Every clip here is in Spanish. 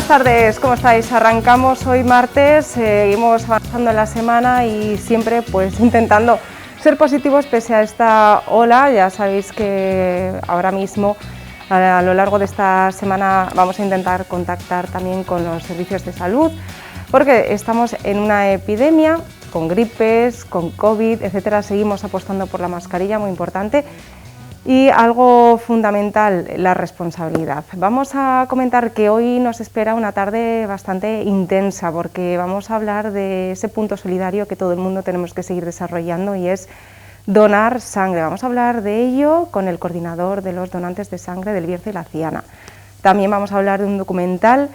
buenas tardes, ¿cómo estáis? Arrancamos hoy martes, seguimos avanzando en la semana y siempre pues intentando ser positivos pese a esta ola. Ya sabéis que ahora mismo a lo largo de esta semana vamos a intentar contactar también con los servicios de salud porque estamos en una epidemia con gripes, con COVID, etcétera. Seguimos apostando por la mascarilla, muy importante. Y algo fundamental, la responsabilidad. Vamos a comentar que hoy nos espera una tarde bastante intensa porque vamos a hablar de ese punto solidario que todo el mundo tenemos que seguir desarrollando y es donar sangre. Vamos a hablar de ello con el coordinador de los donantes de sangre del Bierzo y la Ciana. También vamos a hablar de un documental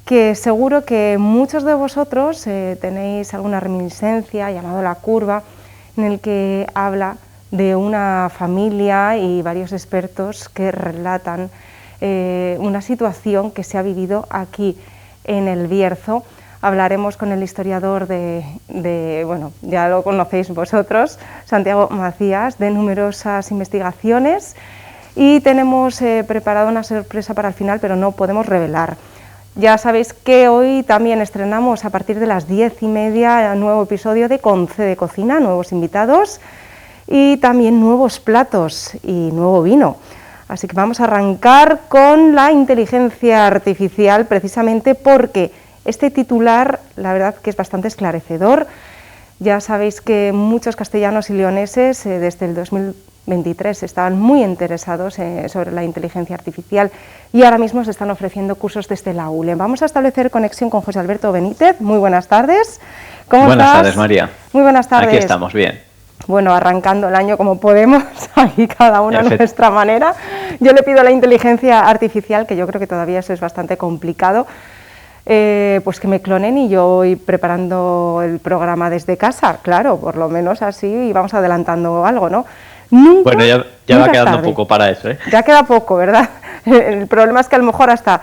que seguro que muchos de vosotros tenéis alguna reminiscencia llamado La Curva, en el que habla de una familia y varios expertos que relatan una situación que se ha vivido aquí en el Bierzo. Hablaremos con el historiador bueno, ya lo conocéis vosotros, Santiago Macías, de numerosas investigaciones y tenemos preparado una sorpresa para el final, pero no podemos revelar. Ya sabéis que hoy también estrenamos a partir de las 10:30 un nuevo episodio de Conce de Cocina, nuevos invitados y también nuevos platos y nuevo vino. Así que vamos a arrancar con la inteligencia artificial, precisamente porque este titular, la verdad que es bastante esclarecedor. Ya sabéis que muchos castellanos y leoneses desde el 2023 estaban muy interesados sobre la inteligencia artificial y ahora mismo se están ofreciendo cursos desde la ULE. Vamos a establecer conexión con José Alberto Benítez. Muy buenas tardes. ¿Cómo estás? Buenas tardes, María. Muy buenas tardes. Aquí estamos, bien. Bueno, arrancando el año como podemos, aquí cada uno a nuestra manera. Yo le pido a la inteligencia artificial, que yo creo que todavía eso es bastante complicado, pues que me clonen y yo voy preparando el programa desde casa, claro, por lo menos así y vamos adelantando algo, ¿no? Bueno, ya va quedando poco para eso, ¿eh? Ya queda poco, ¿verdad? El problema es que a lo mejor hasta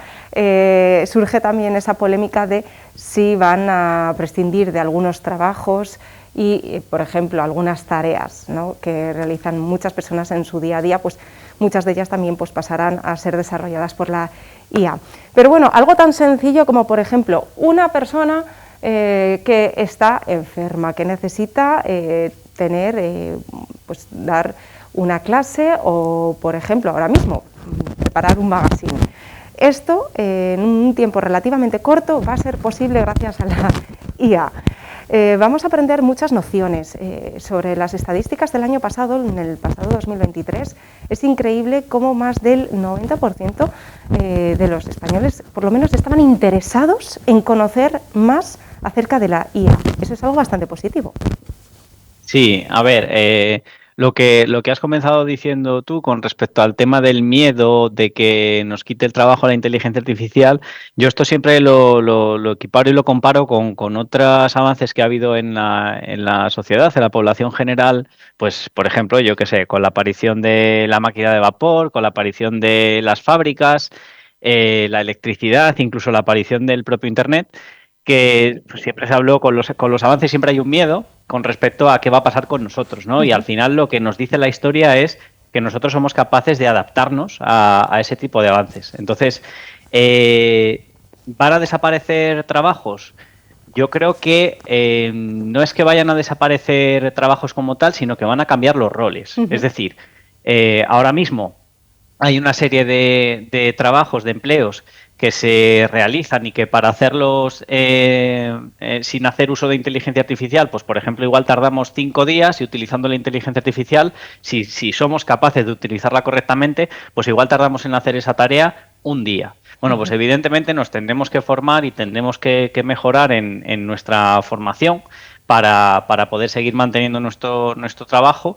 surge también esa polémica de si van a prescindir de algunos trabajos y, por ejemplo, algunas tareas, ¿no?, que realizan muchas personas en su día a día, pues muchas de ellas también pues, pasarán a ser desarrolladas por la IA. Pero bueno, algo tan sencillo como, por ejemplo, una persona que está enferma, que necesita pues dar una clase o, por ejemplo, ahora mismo, preparar un magazine. Esto, en un tiempo relativamente corto, va a ser posible gracias a la IA. Vamos a aprender muchas nociones sobre las estadísticas del año pasado, en el pasado 2023. Es increíble cómo más del 90% de los españoles, por lo menos, estaban interesados en conocer más acerca de la IA. Eso es algo bastante positivo. Sí, a ver, lo que has comenzado diciendo tú con respecto al tema del miedo de que nos quite el trabajo la inteligencia artificial, yo esto siempre lo equiparo y lo comparo con otros avances que ha habido en la sociedad, en la población general, pues por ejemplo, yo qué sé, con la aparición de la máquina de vapor, con la aparición de las fábricas, la electricidad, incluso la aparición del propio Internet, que pues, siempre se habló con los avances, siempre hay un miedo con respecto a qué va a pasar con nosotros, ¿no? Y al final lo que nos dice la historia es que nosotros somos capaces de adaptarnos a ese tipo de avances. Entonces, ¿van a desaparecer trabajos? Yo creo que no es que vayan a desaparecer trabajos como tal, sino que van a cambiar los roles. Es decir, ahora mismo hay una serie de trabajos, de empleos que se realizan y que para hacerlos sin hacer uso de inteligencia artificial, pues por ejemplo igual tardamos 5 días y utilizando la inteligencia artificial, si somos capaces de utilizarla correctamente, pues igual tardamos en hacer esa tarea un día. Bueno, pues evidentemente nos tendremos que formar y tendremos que mejorar en nuestra formación para poder seguir manteniendo nuestro trabajo.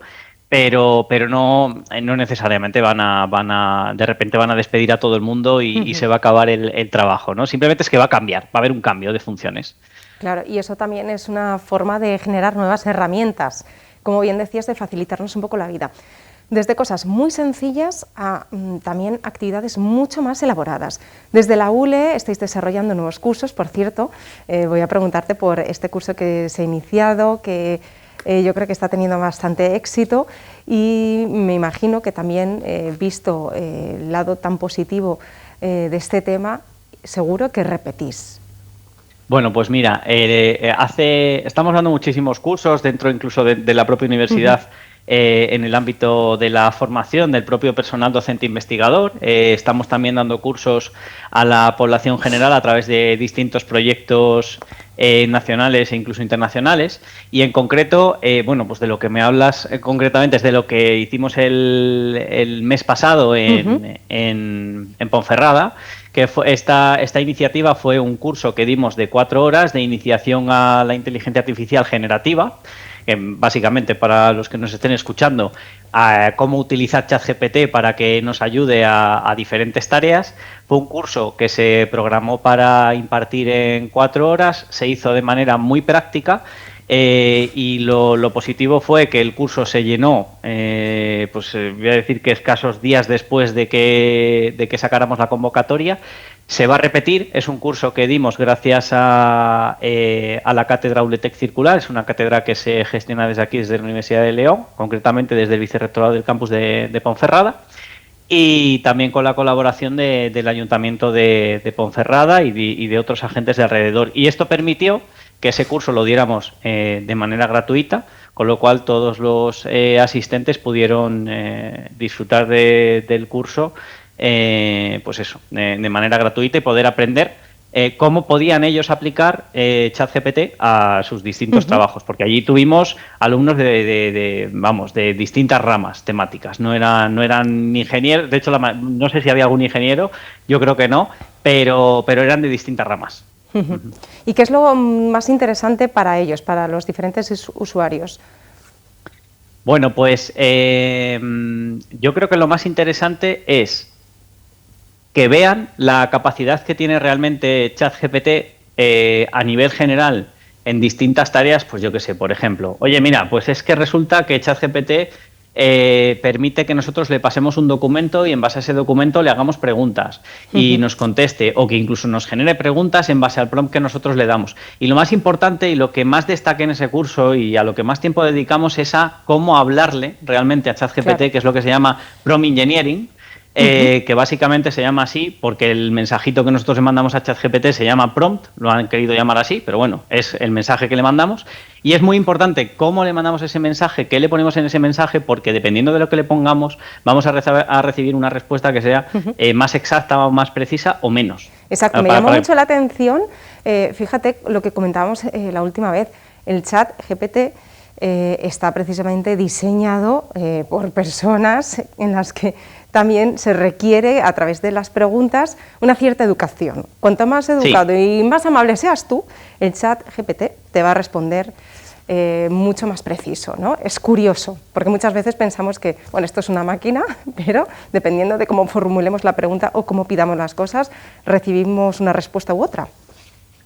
Pero no necesariamente de repente van a despedir a todo el mundo y se va a acabar el trabajo, ¿no? Simplemente es que va a cambiar, va a haber un cambio de funciones. Claro, y eso también es una forma de generar nuevas herramientas, como bien decías, de facilitarnos un poco la vida. Desde cosas muy sencillas a también actividades mucho más elaboradas. Desde la ULE estáis desarrollando nuevos cursos, por cierto, voy a preguntarte por este curso que se ha iniciado, que yo creo que está teniendo bastante éxito y me imagino que también, visto el lado tan positivo de este tema, seguro que repetís. Bueno, pues mira, estamos dando muchísimos cursos dentro incluso de la propia universidad. En el ámbito de la formación del propio personal docente investigador. Estamos también dando cursos a la población general a través de distintos proyectos nacionales e incluso internacionales. Y en concreto, bueno, pues de lo que me hablas concretamente es de lo que hicimos el mes pasado en Ponferrada, que esta iniciativa fue un curso que dimos de 4 horas de iniciación a la inteligencia artificial generativa, que básicamente, para los que nos estén escuchando, cómo utilizar ChatGPT para que nos ayude a diferentes tareas. Fue un curso que se programó para impartir en 4 horas, se hizo de manera muy práctica. Y lo positivo fue que el curso se llenó, voy a decir que escasos días después de que sacáramos la convocatoria. Se va a repetir, es un curso que dimos gracias a la cátedra ULETEC Circular, es una cátedra que se gestiona desde aquí, desde la Universidad de León, concretamente desde el Vicerrectorado del campus de Ponferrada, y también con la colaboración del Ayuntamiento de Ponferrada y de otros agentes de alrededor. Y esto permitió que ese curso lo diéramos de manera gratuita, con lo cual todos los asistentes pudieron disfrutar del curso de manera gratuita y poder aprender cómo podían ellos aplicar ChatGPT a sus distintos trabajos, porque allí tuvimos alumnos de distintas ramas temáticas. No eran ingenieros, de hecho no sé si había algún ingeniero, yo creo que no, pero eran de distintas ramas. ¿Y qué es lo más interesante para ellos, para los diferentes usuarios? Bueno, pues yo creo que lo más interesante es que vean la capacidad que tiene realmente ChatGPT a nivel general en distintas tareas. Pues yo qué sé, por ejemplo, oye, mira, pues es que resulta que ChatGPT permite que nosotros le pasemos un documento y en base a ese documento le hagamos preguntas y nos conteste, o que incluso nos genere preguntas en base al prompt que nosotros le damos. Y lo más importante y lo que más destaque en ese curso y a lo que más tiempo dedicamos es a cómo hablarle realmente a ChatGPT, claro, que es lo que se llama prompt engineering. Que básicamente se llama así porque el mensajito que nosotros le mandamos a ChatGPT se llama prompt, lo han querido llamar así, pero bueno, es el mensaje que le mandamos. Y es muy importante cómo le mandamos ese mensaje, qué le ponemos en ese mensaje, porque dependiendo de lo que le pongamos, vamos a recibir una respuesta que sea más exacta o más precisa o menos. Exacto, me llamó mucho la atención, fíjate lo que comentábamos la última vez, el ChatGPT está precisamente diseñado por personas en las que también se requiere, a través de las preguntas, una cierta educación. Cuanto más educado y más amable seas tú, el ChatGPT te va a responder mucho más preciso, ¿no? Es curioso, porque muchas veces pensamos que, bueno, esto es una máquina, pero dependiendo de cómo formulemos la pregunta o cómo pidamos las cosas, recibimos una respuesta u otra.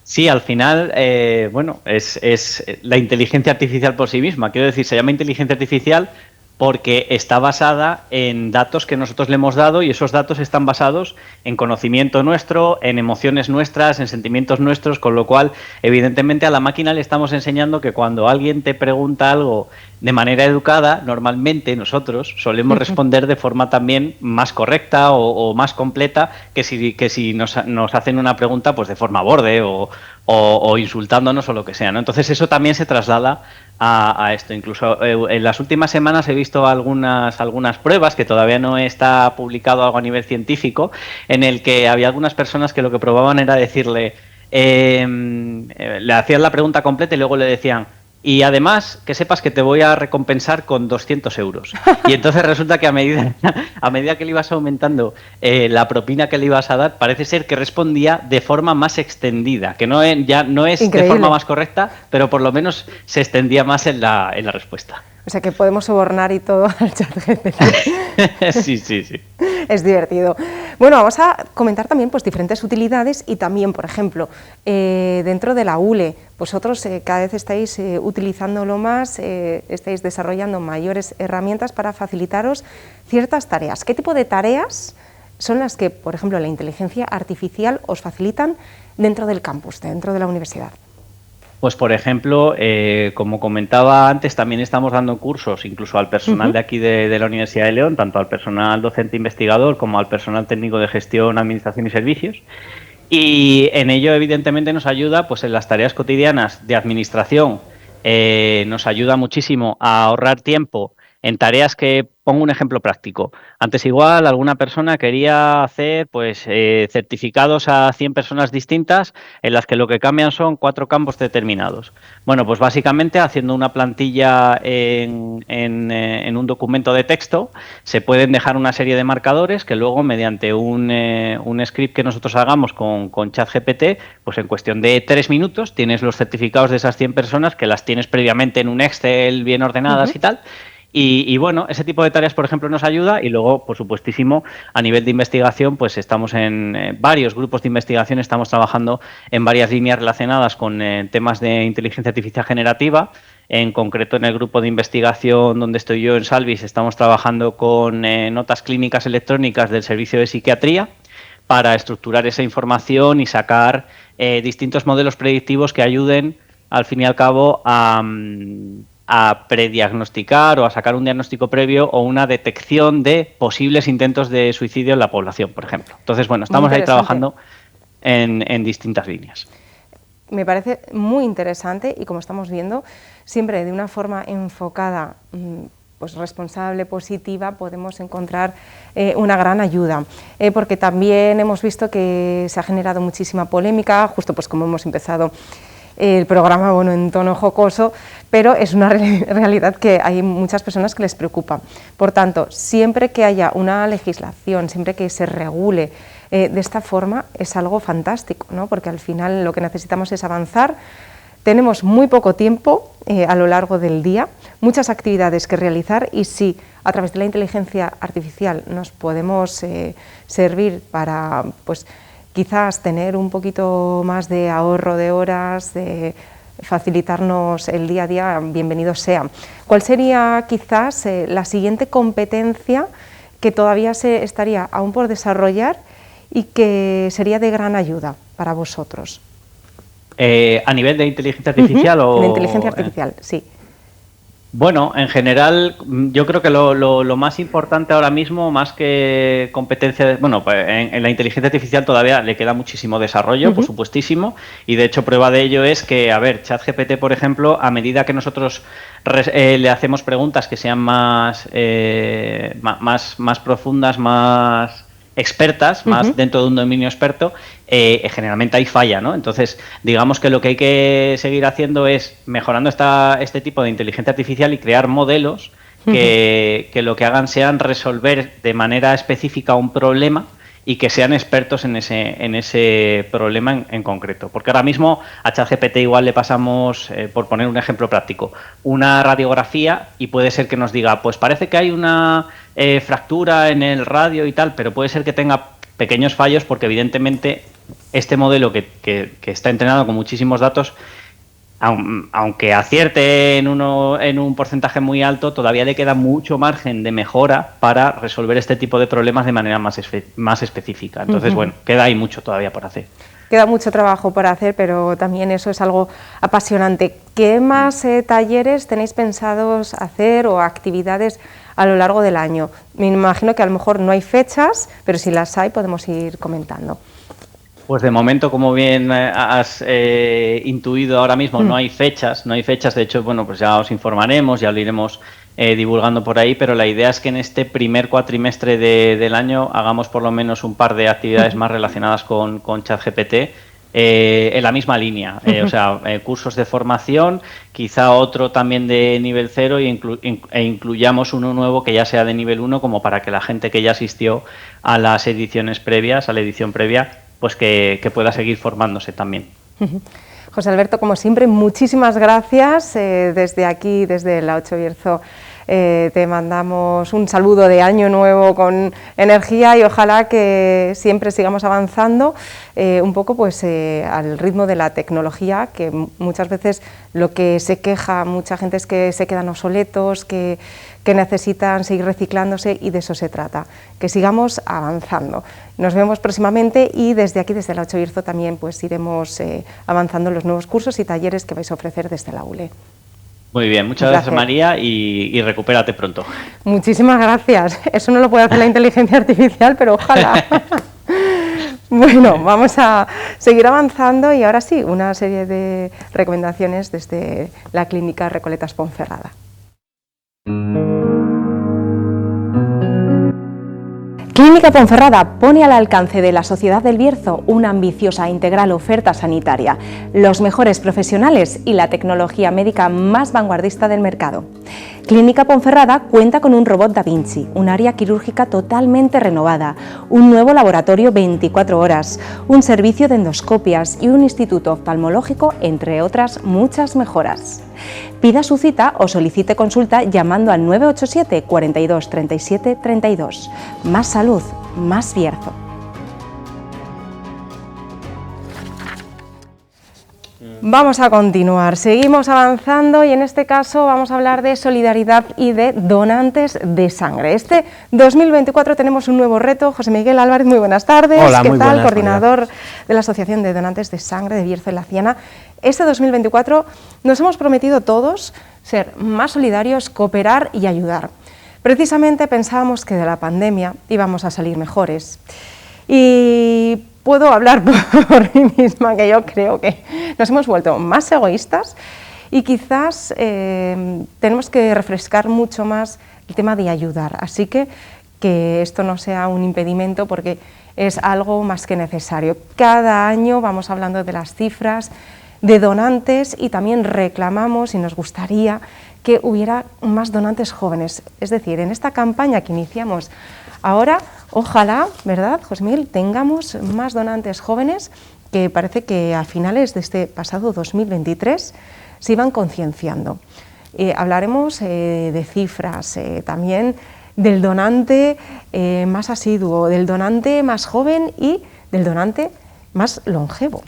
Sí, al final, es la inteligencia artificial por sí misma. Quiero decir, se llama inteligencia artificial porque está basada en datos que nosotros le hemos dado, y esos datos están basados en conocimiento nuestro, en emociones nuestras, en sentimientos nuestros, con lo cual, evidentemente, a la máquina le estamos enseñando que cuando alguien te pregunta algo de manera educada, normalmente nosotros solemos responder de forma también más correcta o más completa que si nos hacen una pregunta pues de forma borde o insultándonos o lo que sea, ¿no? Entonces eso también se traslada a esto. Incluso en las últimas semanas he visto algunas pruebas, que todavía no está publicado algo a nivel científico, en el que había algunas personas que lo que probaban era decirle, le hacían la pregunta completa y luego le decían: y además, que sepas que te voy a recompensar con 200 euros. Y entonces resulta que a medida que le ibas aumentando la propina que le ibas a dar, parece ser que respondía de forma más extendida, que ya no es increíble, de forma más correcta, pero por lo menos se extendía más en la respuesta. O sea que podemos sobornar y todo al ChatGPT. Sí. Es divertido. Bueno, vamos a comentar también pues diferentes utilidades y también, por ejemplo, dentro de la ULE, vosotros cada vez estáis utilizándolo más, estáis desarrollando mayores herramientas para facilitaros ciertas tareas. ¿Qué tipo de tareas son las que, por ejemplo, la inteligencia artificial os facilitan dentro del campus, dentro de la universidad? Pues, por ejemplo, como comentaba antes, también estamos dando cursos incluso al personal de aquí de la Universidad de León, tanto al personal docente investigador como al personal técnico de gestión, administración y servicios. Y en ello, evidentemente, nos ayuda pues en las tareas cotidianas de administración, nos ayuda muchísimo a ahorrar tiempo en tareas que, pongo un ejemplo práctico. Antes igual alguna persona quería hacer pues certificados a 100 personas distintas en las que lo que cambian son 4 campos determinados. Bueno, pues básicamente haciendo una plantilla en un documento de texto se pueden dejar una serie de marcadores que luego mediante un script que nosotros hagamos con ChatGPT, pues en cuestión de 3 minutos tienes los certificados de esas 100 personas que las tienes previamente en un Excel bien ordenadas y tal. Y bueno, ese tipo de tareas, por ejemplo, nos ayuda y luego, por supuestísimo, a nivel de investigación, pues estamos en varios grupos de investigación, estamos trabajando en varias líneas relacionadas con temas de inteligencia artificial generativa. En concreto, en el grupo de investigación donde estoy yo, en Salvis, estamos trabajando con notas clínicas electrónicas del servicio de psiquiatría para estructurar esa información y sacar distintos modelos predictivos que ayuden, al fin y al cabo, a prediagnosticar o a sacar un diagnóstico previo o una detección de posibles intentos de suicidio en la población, por ejemplo. Entonces, bueno, estamos ahí trabajando en distintas líneas. Me parece muy interesante y, como estamos viendo, siempre de una forma enfocada, pues responsable, positiva, podemos encontrar una gran ayuda, porque también hemos visto que se ha generado muchísima polémica, justo pues como hemos empezado el programa, bueno, en tono jocoso, pero es una realidad que hay muchas personas que les preocupa. Por tanto, siempre que haya una legislación, siempre que se regule de esta forma, es algo fantástico, ¿no? Porque al final lo que necesitamos es avanzar. Tenemos muy poco tiempo a lo largo del día, muchas actividades que realizar, y si a través de la inteligencia artificial nos podemos servir para, pues, quizás tener un poquito más de ahorro de horas, de facilitarnos el día a día, bienvenido sea. ¿Cuál sería quizás la siguiente competencia que todavía se estaría aún por desarrollar y que sería de gran ayuda para vosotros? ¿A nivel de inteligencia artificial o...? De inteligencia artificial, sí. Bueno, en general, yo creo que lo más importante ahora mismo, más que competencia, bueno, pues en la inteligencia artificial todavía le queda muchísimo desarrollo, por supuestísimo, y de hecho prueba de ello es que, a ver, ChatGPT, por ejemplo, a medida que nosotros le hacemos preguntas que sean más profundas, más expertas, más dentro de un dominio experto, generalmente ahí falla, ¿no? Entonces, digamos que lo que hay que seguir haciendo es mejorando este tipo de inteligencia artificial y crear modelos que lo que hagan sean resolver de manera específica un problema y que sean expertos en ese problema en concreto. Porque ahora mismo a ChatGPT igual le pasamos, por poner un ejemplo práctico, una radiografía y puede ser que nos diga, pues parece que hay una fractura en el radio y tal, pero puede ser que tenga pequeños fallos porque evidentemente este modelo que está entrenado con muchísimos datos, aunque acierte en un porcentaje muy alto, todavía le queda mucho margen de mejora para resolver este tipo de problemas de manera más específica. Entonces, bueno, queda ahí mucho todavía por hacer. Queda mucho trabajo por hacer, pero también eso es algo apasionante. ¿Qué más talleres tenéis pensados hacer o actividades a lo largo del año? Me imagino que a lo mejor no hay fechas, pero si las hay podemos ir comentando. Pues de momento, como bien has intuido ahora mismo, no hay fechas, de hecho, bueno, pues ya os informaremos, ya lo iremos divulgando por ahí, pero la idea es que en este primer cuatrimestre del año hagamos por lo menos un par de actividades más relacionadas con ChatGPT, en la misma línea, o sea, cursos de formación, quizá otro también de nivel 0 e incluyamos uno nuevo que ya sea de nivel 1, como para que la gente que ya asistió a las ediciones previas, a la edición previa, pues que pueda seguir formándose también. José Alberto, como siempre, muchísimas gracias. Desde aquí, desde la 8 Bierzo, te mandamos un saludo de año nuevo con energía y ojalá que siempre sigamos avanzando un poco pues al ritmo de la tecnología, que muchas veces lo que se queja mucha gente es que se quedan obsoletos, que necesitan seguir reciclándose, y de eso se trata, que sigamos avanzando. Nos vemos próximamente y desde aquí, desde la 8 Bierzo, también pues iremos avanzando en los nuevos cursos y talleres que vais a ofrecer desde la ULE. Muy bien, muchas gracias María y recupérate pronto. Muchísimas gracias. Eso no lo puede hacer la inteligencia artificial, pero ojalá. Bueno, vamos a seguir avanzando y ahora sí, una serie de recomendaciones desde la Clínica Recoletas Ponferrada. Clínica Ponferrada pone al alcance de la sociedad del Bierzo una ambiciosa e integral oferta sanitaria, los mejores profesionales y la tecnología médica más vanguardista del mercado. Clínica Ponferrada cuenta con un robot Da Vinci, un área quirúrgica totalmente renovada, un nuevo laboratorio 24 horas, un servicio de endoscopias y un instituto oftalmológico, entre otras muchas mejoras. Pida su cita o solicite consulta llamando al 987 42 37 32. Más salud, más Bierzo. Vamos a continuar, seguimos avanzando y en este caso vamos a hablar de solidaridad y de donantes de sangre. Este 2024 tenemos un nuevo reto. José Miguel Álvarez, muy buenas tardes. Hola, ¿Qué muy tal? buenas, Coordinador María. de la Asociación de Donantes de Sangre de Bierzo y La Ciana. Este 2024 nos hemos prometido todos ser más solidarios, cooperar y ayudar. Precisamente pensábamos que de la pandemia íbamos a salir mejores. Y puedo hablar por mí misma, que yo creo que nos hemos vuelto más egoístas y quizás tenemos que refrescar mucho más el tema de ayudar. Así que esto no sea un impedimento porque es algo más que necesario. Cada año vamos hablando de las cifras de donantes y también reclamamos y nos gustaría que hubiera más donantes jóvenes. Es decir, en esta campaña que iniciamos ahora, ojalá, ¿verdad, José Miguel?, tengamos más donantes jóvenes que parece que a finales de este pasado 2023 se iban concienciando. Hablaremos de cifras, también del donante más asiduo, del donante más joven y del donante más longevo.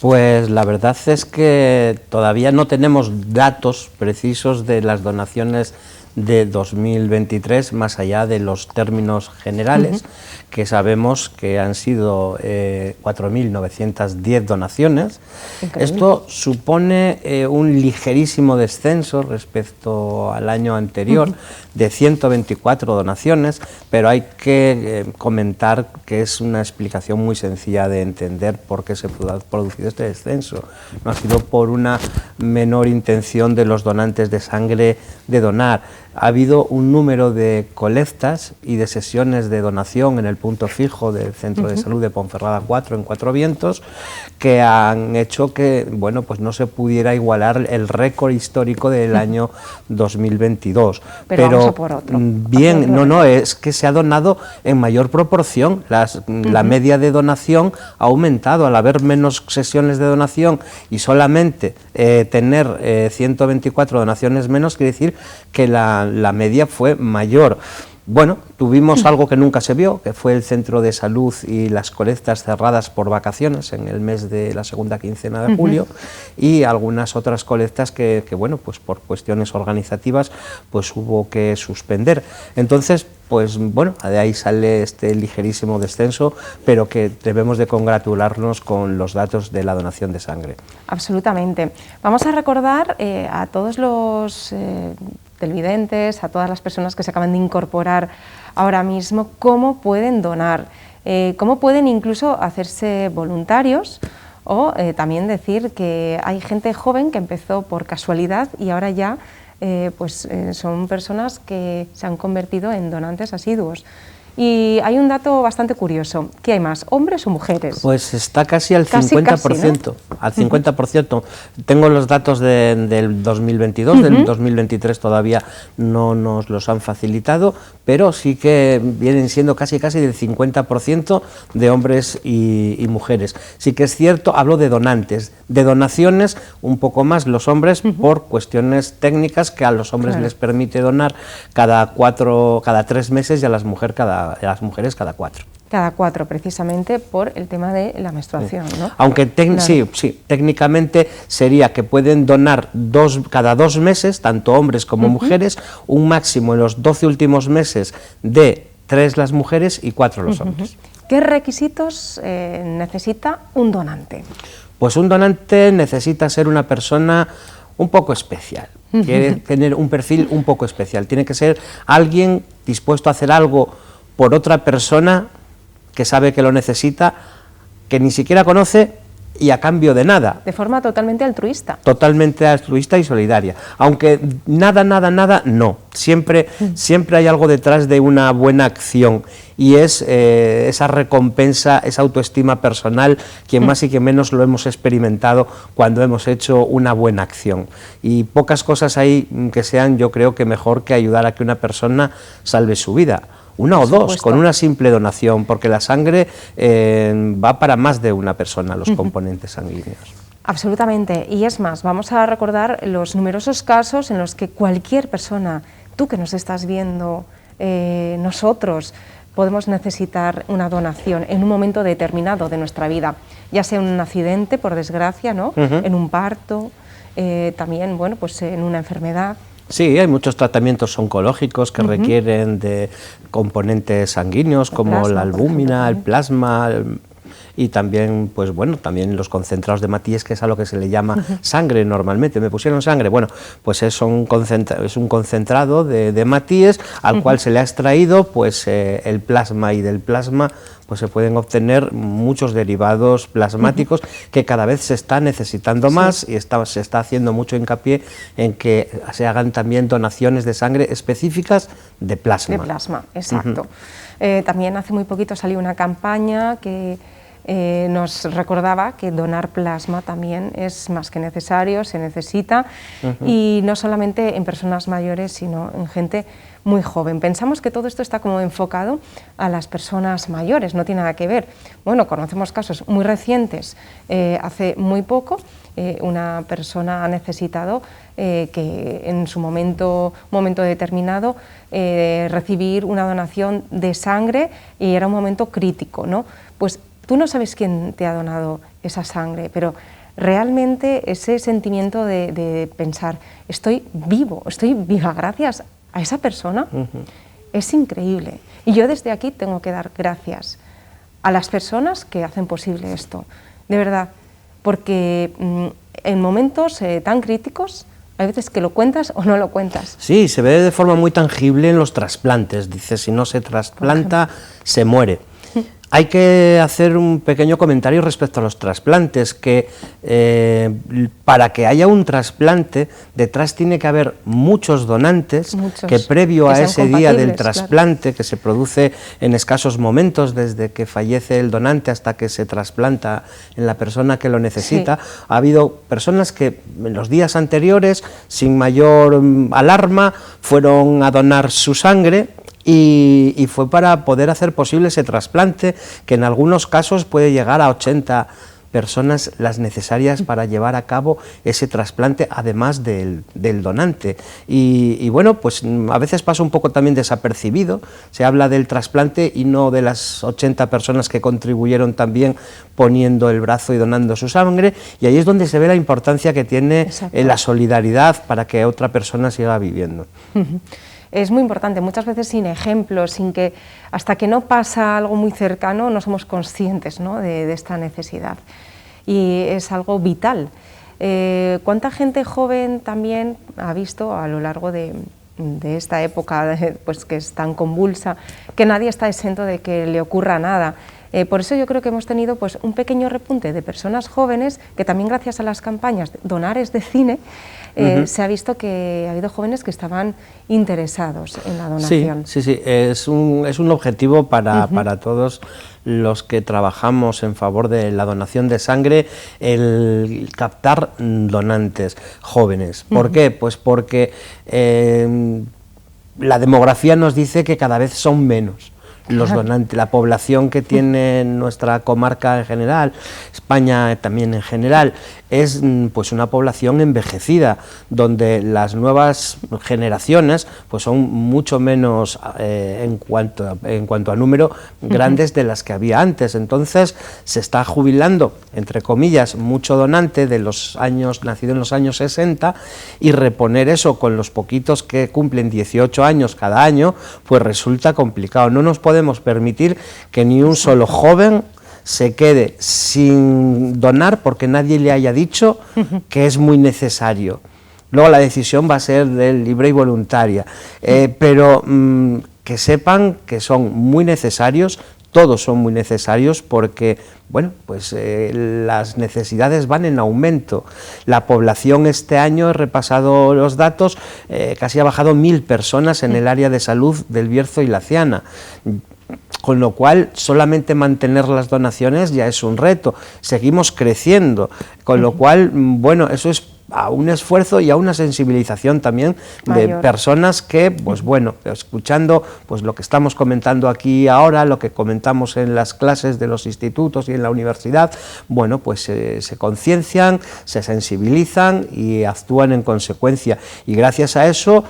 Pues la verdad es que todavía no tenemos datos precisos de las donaciones de 2023, más allá de los términos generales, que sabemos que han sido 4.910 donaciones. Increíble. Esto supone un ligerísimo descenso respecto al año anterior, de 124 donaciones, pero hay que comentar que es una explicación muy sencilla de entender por qué se ha producido este descenso. No ha sido por una menor intención de los donantes de sangre de donar. Ha habido un número de colectas y de sesiones de donación en el punto fijo del Centro de Salud de Ponferrada 4 en Cuatro Vientos que han hecho que, bueno, pues no se pudiera igualar el récord histórico del año 2022. Pero vamos a por otro. Bien, no, es que se ha donado en mayor proporción. La media de donación ha aumentado. Al haber menos sesiones de donación y solamente tener 124 donaciones menos, quiere decir que la media fue mayor. Bueno, tuvimos algo que nunca se vio, que fue el centro de salud y las colectas cerradas por vacaciones en el mes de la segunda quincena de julio y algunas otras colectas que bueno, pues por cuestiones organizativas pues hubo que suspender. Entonces, pues bueno, de ahí sale este ligerísimo descenso, pero que debemos de congratularnos con los datos de la donación de sangre. Absolutamente. Vamos a recordar a todos los televidentes, a todas las personas que se acaban de incorporar ahora mismo, cómo pueden donar, cómo pueden incluso hacerse voluntarios o también decir que hay gente joven que empezó por casualidad y ahora ya son personas que se han convertido en donantes asiduos. Y hay un dato bastante curioso. ¿Qué hay más, hombres o mujeres? Pues está casi al 50%, casi, ¿no? Al 50%. Tengo los datos del 2022, del 2023 todavía no nos los han facilitado, pero sí que vienen siendo casi del 50% de hombres y mujeres. Sí que es cierto, hablo de donantes, de donaciones un poco más los hombres por cuestiones técnicas que a los hombres les permite donar cada 3 meses y a las mujeres cada 4. Cada 4, precisamente por el tema de la menstruación, ¿no? Aunque técnicamente sería que pueden donar cada 2 meses, tanto hombres como mujeres, un máximo en los 12 últimos meses de 3 las mujeres y 4 los hombres. ¿Qué requisitos necesita un donante? Pues un donante necesita ser una persona un poco especial, quiere tener un perfil un poco especial, tiene que ser alguien dispuesto a hacer algo por otra persona que sabe que lo necesita, que ni siquiera conoce y a cambio de nada. De forma totalmente altruista. Totalmente altruista y solidaria. Aunque nada, no. Siempre hay algo detrás de una buena acción y es esa recompensa, esa autoestima personal, quien más y quien menos lo hemos experimentado cuando hemos hecho una buena acción. Y pocas cosas hay que sean, yo creo, que mejor que ayudar a que una persona salve su vida. Una o dos, con una simple donación, porque la sangre va para más de una persona, los componentes sanguíneos. Absolutamente, y es más, vamos a recordar los numerosos casos en los que cualquier persona, tú que nos estás viendo, nosotros, podemos necesitar una donación en un momento determinado de nuestra vida, ya sea en un accidente, por desgracia, ¿no? En un parto, también, bueno, pues en una enfermedad. Sí, hay muchos tratamientos oncológicos que requieren de componentes sanguíneos, como la albúmina, el plasma, y también, pues bueno, también los concentrados de Matías, que es a lo que se le llama sangre normalmente. Me pusieron sangre, bueno, pues es un concentrado de Matías al cual se le ha extraído pues el plasma, y del plasma pues se pueden obtener muchos derivados plasmáticos que cada vez se está necesitando más, y se está haciendo mucho hincapié en que se hagan también donaciones de sangre específicas de plasma. De plasma, exacto. También hace muy poquito salió una campaña que nos recordaba que donar plasma también es más que necesario, se necesita, y no solamente en personas mayores, sino en gente muy joven. Pensamos que todo esto está como enfocado a las personas mayores, no tiene nada que ver. Bueno, conocemos casos muy recientes, hace muy poco una persona ha necesitado que en su momento determinado recibir una donación de sangre, y era un momento crítico, ¿no? Pues tú no sabes quién te ha donado esa sangre, pero realmente ese sentimiento de pensar, estoy viva gracias a esa persona, es increíble. Y yo desde aquí tengo que dar gracias a las personas que hacen posible esto, de verdad, porque en momentos tan críticos hay veces que lo cuentas o no lo cuentas. Sí, se ve de forma muy tangible en los trasplantes. Dice, si no se trasplanta, se muere. Hay que hacer un pequeño comentario respecto a los trasplantes, que para que haya un trasplante, detrás tiene que haber muchos donantes, que previo a ese día del trasplante, que se produce en escasos momentos, desde que fallece el donante hasta que se trasplanta en la persona que lo necesita, ha habido personas que en los días anteriores, sin mayor alarma, fueron a donar su sangre, y fue para poder hacer posible ese trasplante, que en algunos casos puede llegar a 80 personas las necesarias para llevar a cabo ese trasplante, además del donante. Y bueno, pues a veces pasa un poco también desapercibido, se habla del trasplante y no de las 80 personas que contribuyeron también poniendo el brazo y donando su sangre, y ahí es donde se ve la importancia que tiene la solidaridad para que otra persona siga viviendo. Es muy importante, muchas veces sin ejemplos, sin que, hasta que no pasa algo muy cercano, no somos conscientes, ¿no?, de esta necesidad. Y es algo vital. ¿Cuánta gente joven también ha visto a lo largo de esta época pues, que es tan convulsa, que nadie está exento de que le ocurra nada? Por eso yo creo que hemos tenido pues, un pequeño repunte de personas jóvenes, que también gracias a las campañas Donares de Cine, se ha visto que ha habido jóvenes que estaban interesados en la donación. Sí, es un objetivo para todos los que trabajamos en favor de la donación de sangre, el captar donantes jóvenes. ¿Por qué? Pues porque la demografía nos dice que cada vez son menos los donantes, la población que tiene nuestra comarca en general, España también en general, es pues una población envejecida, donde las nuevas generaciones pues son mucho menos en cuanto a número grandes de las que había antes. Entonces se está jubilando, entre comillas, mucho donante de los años nacido en los años 60, y reponer eso con los poquitos que cumplen 18 años cada año, pues resulta complicado. No nos podemos permitir que ni un solo joven se quede sin donar porque nadie le haya dicho que es muy necesario. Luego la decisión va a ser libre y voluntaria, pero que sepan que son muy necesarios todos son muy necesarios porque, bueno, pues las necesidades van en aumento. La población este año, he repasado los datos, casi ha bajado 1000 personas en el área de salud del Bierzo y la Ciana. Con lo cual, solamente mantener las donaciones ya es un reto. Seguimos creciendo, con lo cual, bueno, eso es a un esfuerzo y a una sensibilización también de personas que, pues bueno, escuchando pues lo que estamos comentando aquí ahora, lo que comentamos en las clases de los institutos y en la universidad, bueno, pues se conciencian, se sensibilizan y actúan en consecuencia. Y gracias a eso,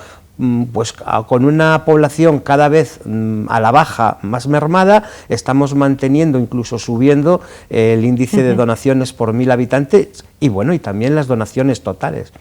pues con una población cada vez a la baja, más mermada, estamos manteniendo, incluso subiendo el índice de donaciones por 1000 habitantes y bueno, y también las donaciones totales.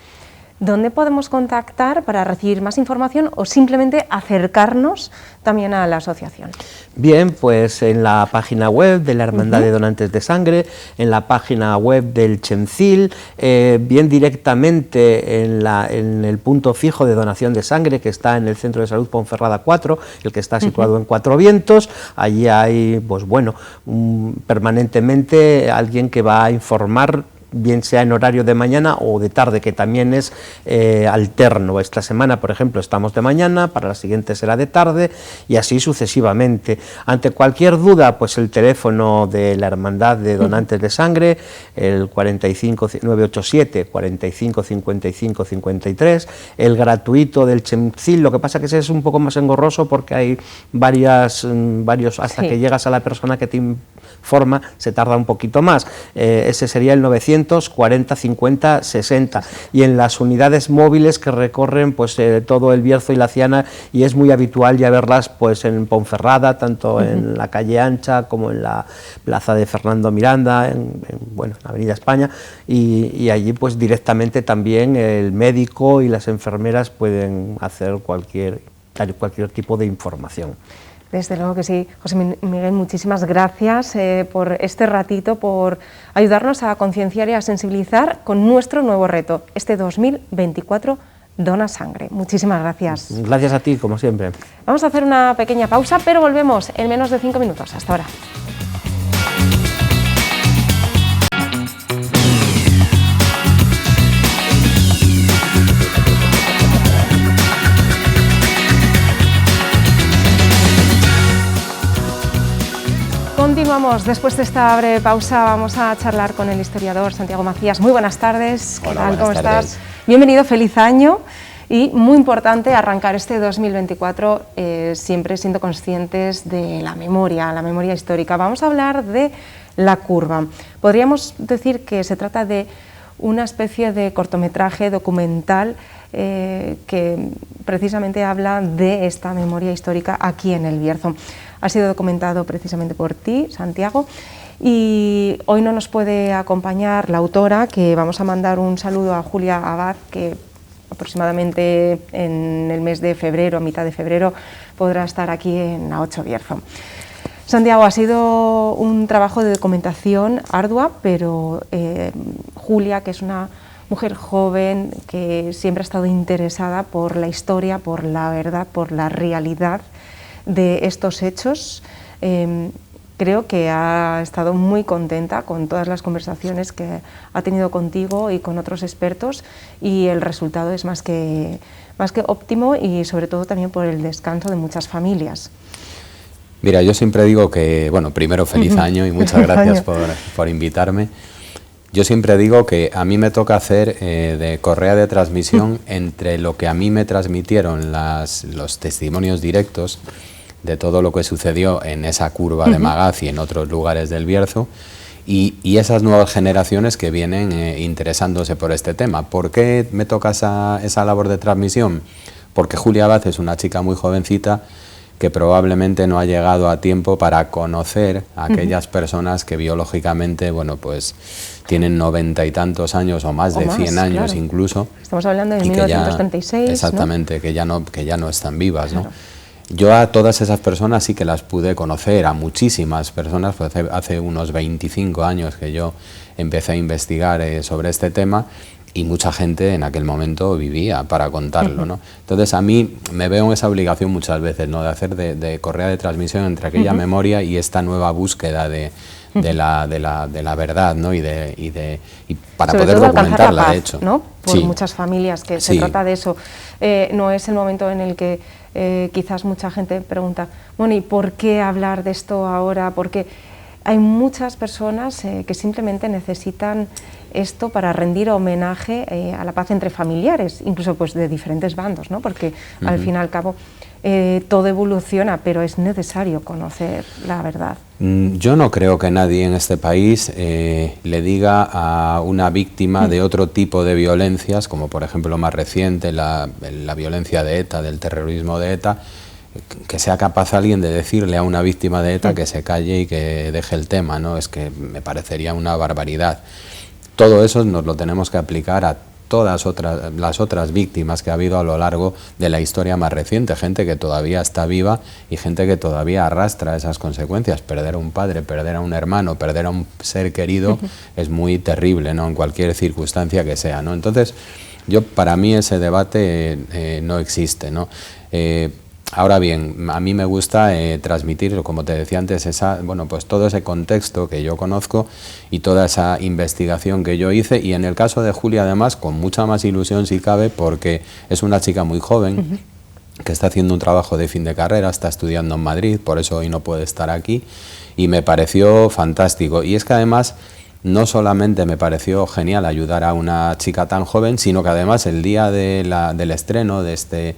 ¿Dónde podemos contactar para recibir más información o simplemente acercarnos también a la asociación? Bien, pues en la página web de la Hermandad de Donantes de Sangre, en la página web del Chemcil, bien directamente en el punto fijo de donación de sangre que está en el Centro de Salud Ponferrada 4, el que está situado en Cuatro Vientos. Allí hay, pues bueno, permanentemente alguien que va a informar, bien sea en horario de mañana o de tarde, que también es alterno. Esta semana, por ejemplo, estamos de mañana, para la siguiente será de tarde y así sucesivamente. Ante cualquier duda, pues el teléfono de la Hermandad de Donantes de Sangre, el 987 45 55 53, el gratuito del Chemcil. Lo que pasa que ese es un poco más engorroso porque hay varios, hasta que llegas a la persona que te informa, se tarda un poquito más. Ese sería el 940 50 60, y en las unidades móviles que recorren pues todo el Bierzo y la Ciana, y es muy habitual ya verlas pues en Ponferrada, tanto en la calle Ancha como en la plaza de Fernando Miranda, bueno, en Avenida España, y allí pues directamente también el médico y las enfermeras pueden hacer cualquier tipo de información. Desde luego que sí. José Miguel, muchísimas gracias por este ratito, por ayudarnos a concienciar y a sensibilizar con nuestro nuevo reto, este 2024, Dona Sangre. Muchísimas gracias. Gracias a ti, como siempre. Vamos a hacer una pequeña pausa, pero volvemos en menos de 5 minutos. Hasta ahora. Continuamos, después de esta breve pausa vamos a charlar con el historiador Santiago Macías. Muy buenas tardes, ¿qué tal? ¿Cómo estás? Bienvenido, feliz año, y muy importante arrancar este 2024 siempre siendo conscientes de la memoria histórica. Vamos a hablar de la curva. Podríamos decir que se trata de una especie de cortometraje documental que precisamente habla de esta memoria histórica aquí en el Bierzo. Ha sido documentado precisamente por ti, Santiago, y hoy no nos puede acompañar la autora, que vamos a mandar un saludo a Julia Abad, que aproximadamente en el mes de febrero, a mitad de febrero, podrá estar aquí en A8 Bierzo. Santiago, ha sido un trabajo de documentación ardua, pero Julia, que es una mujer joven que siempre ha estado interesada por la historia, por la verdad, por la realidad de estos hechos, creo que ha estado muy contenta con todas las conversaciones que ha tenido contigo y con otros expertos, y el resultado es más que óptimo, y sobre todo también por el descanso de muchas familias. Mira, yo siempre digo que, bueno, primero feliz año y muchas gracias por invitarme. Yo siempre digo que a mí me toca hacer de correa de transmisión entre lo que a mí me transmitieron los testimonios directos de todo lo que sucedió en esa curva de Magaz y en otros lugares del Bierzo, y esas nuevas generaciones que vienen interesándose por este tema. ¿Por qué me toca esa labor de transmisión? Porque Julia Abad es una chica muy jovencita que probablemente no ha llegado a tiempo para conocer a aquellas personas que biológicamente, bueno, pues tienen 90 y tantos años o más de 100 años, claro, incluso. Estamos hablando de 1936, exactamente, ¿no? que ya no están vivas, claro, ¿no? Yo a todas esas personas sí que las pude conocer, a muchísimas personas, pues hace unos 25 años que yo empecé a investigar sobre este tema, y mucha gente en aquel momento vivía para contarlo, ¿no? Entonces a mí me veo en esa obligación muchas veces, ¿no?, de hacer de correa de transmisión entre aquella memoria y esta nueva búsqueda de la verdad, ¿no? y para sobre poder todo documentarla, alcanzar la paz, de hecho. ¿no? Por Sí. muchas familias, que se Sí. trata de eso. No es el momento en el que quizás mucha gente pregunta, bueno, ¿y por qué hablar de esto ahora? Porque hay muchas personas que simplemente necesitan esto para rendir homenaje a la paz entre familiares, incluso pues de diferentes bandos, ¿no? Porque al fin y al cabo todo evoluciona, pero es necesario conocer la verdad. Yo no creo que nadie en este país le diga a una víctima de otro tipo de violencias, como por ejemplo más reciente, la violencia de ETA, del terrorismo de ETA, que sea capaz alguien de decirle a una víctima de ETA que se calle y que deje el tema, ¿no? Es que me parecería una barbaridad. Todo eso nos lo tenemos que aplicar a todas las otras víctimas que ha habido a lo largo de la historia más reciente, gente que todavía está viva y gente que todavía arrastra esas consecuencias. Perder a un padre, perder a un hermano, perder a un ser querido es muy terrible, ¿no?, en cualquier circunstancia que sea, ¿no? Entonces, para mí ese debate no existe, ¿no? Ahora bien, a mí me gusta transmitir, como te decía antes, pues todo ese contexto que yo conozco y toda esa investigación que yo hice, y en el caso de Julia además con mucha más ilusión si cabe, porque es una chica muy joven que está haciendo un trabajo de fin de carrera, está estudiando en Madrid, por eso hoy no puede estar aquí, y me pareció fantástico. Y es que además no solamente me pareció genial ayudar a una chica tan joven, sino que además el día del estreno de este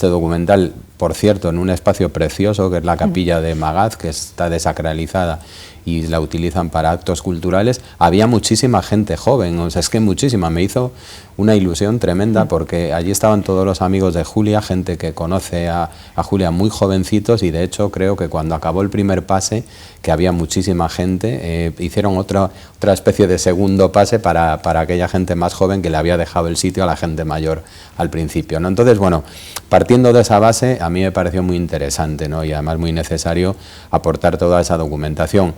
documental, por cierto, en un espacio precioso que es la capilla de Magaz, que está desacralizada y la utilizan para actos culturales, había muchísima gente joven, o sea, es que muchísima, me hizo una ilusión tremenda porque allí estaban todos los amigos de Julia, gente que conoce a Julia muy jovencitos, y de hecho creo que cuando acabó el primer pase, que había muchísima gente, hicieron otra especie de segundo pase para aquella gente más joven que le había dejado el sitio a la gente mayor al principio, ¿no? Entonces, bueno, partiendo de esa base, a mí me pareció muy interesante, ¿no?, y además muy necesario aportar toda esa documentación.